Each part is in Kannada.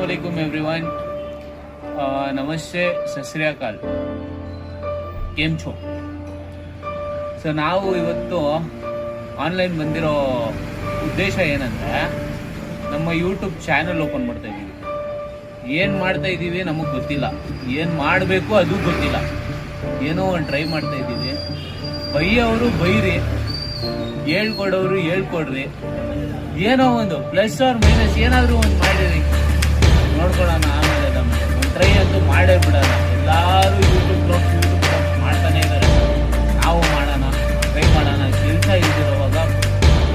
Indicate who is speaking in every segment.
Speaker 1: अस्सलामुअलैकुम एवरीवन। ನಮಸ್ತೆ, ಸತ್ ಶ್ರೀ ಅಕಾಲ್, ಕೇಮ್ ಛೋ? ಸೊ ನಾವು ಇವತ್ತು ಆನ್ಲೈನ್ ಬಂದಿರೋ ಉದ್ದೇಶ ಏನಂದ್ರೆ, ನಮ್ಮ ಯೂಟ್ಯೂಬ್ ಚಾನೆಲ್ ಓಪನ್ ಮಾಡ್ತಾ ಇದ್ದೀವಿ. ಏನು ಮಾಡ್ತಾ ಇದ್ದೀವಿ ನಮಗೆ ಗೊತ್ತಿಲ್ಲ, ಏನು ಮಾಡಬೇಕು ಅದು ಗೊತ್ತಿಲ್ಲ. ಏನೋ ಒಂದು ಟ್ರೈ ಮಾಡ್ತಾ ಇದ್ದೀವಿ. ಬೈಯವರು ಬೈರಿ, ಹೇಳ್ಕೊಡೋರು ಹೇಳ್ಕೊಡ್ರಿ, ಏನೋ ಒಂದು ಪ್ಲಸ್ ಆರ್ ಮೈನಸ್ ಏನಾದರೂ ಒಂದು ಮಾಡಿರಿ, ನೋಡ್ಕೊಳ್ಳೋಣ. ಆಮೇಲೆ ನಮಗೆ ಒಂದು ಟ್ರೈ ಅಂತೂ ಮಾಡೇ ಬಿಡೋಣ. ಎಲ್ಲರೂ ಯೂಟ್ಯೂಬ್ ಬ್ಲಾಗ್ಸ್ ಮಾಡ್ತಾನೆ ಇದ್ದಾರೆ, ನಾವು ಮಾಡೋಣ, ಟ್ರೈ ಮಾಡೋಣ. ಕೆಲಸ ಇದ್ದಿರುವಾಗ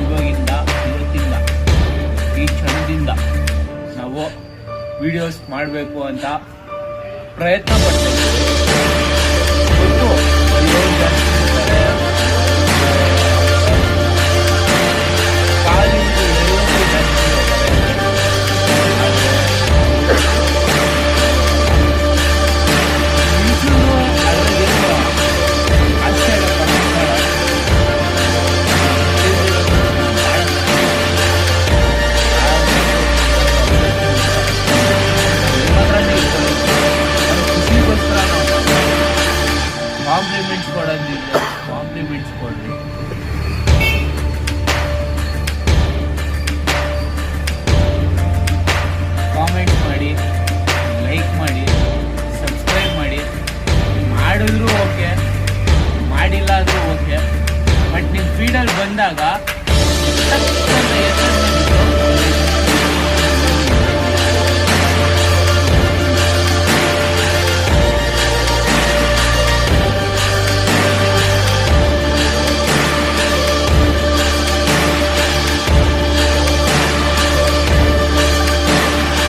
Speaker 1: ಇವತ್ತಿಂದ ಈ ಕ್ಷಣದಿಂದ ನಾವು ವಿಡಿಯೋಸ್ ಮಾಡಬೇಕು ಅಂತ ಪ್ರಯತ್ನ ಪಡ್ತೇವೆ.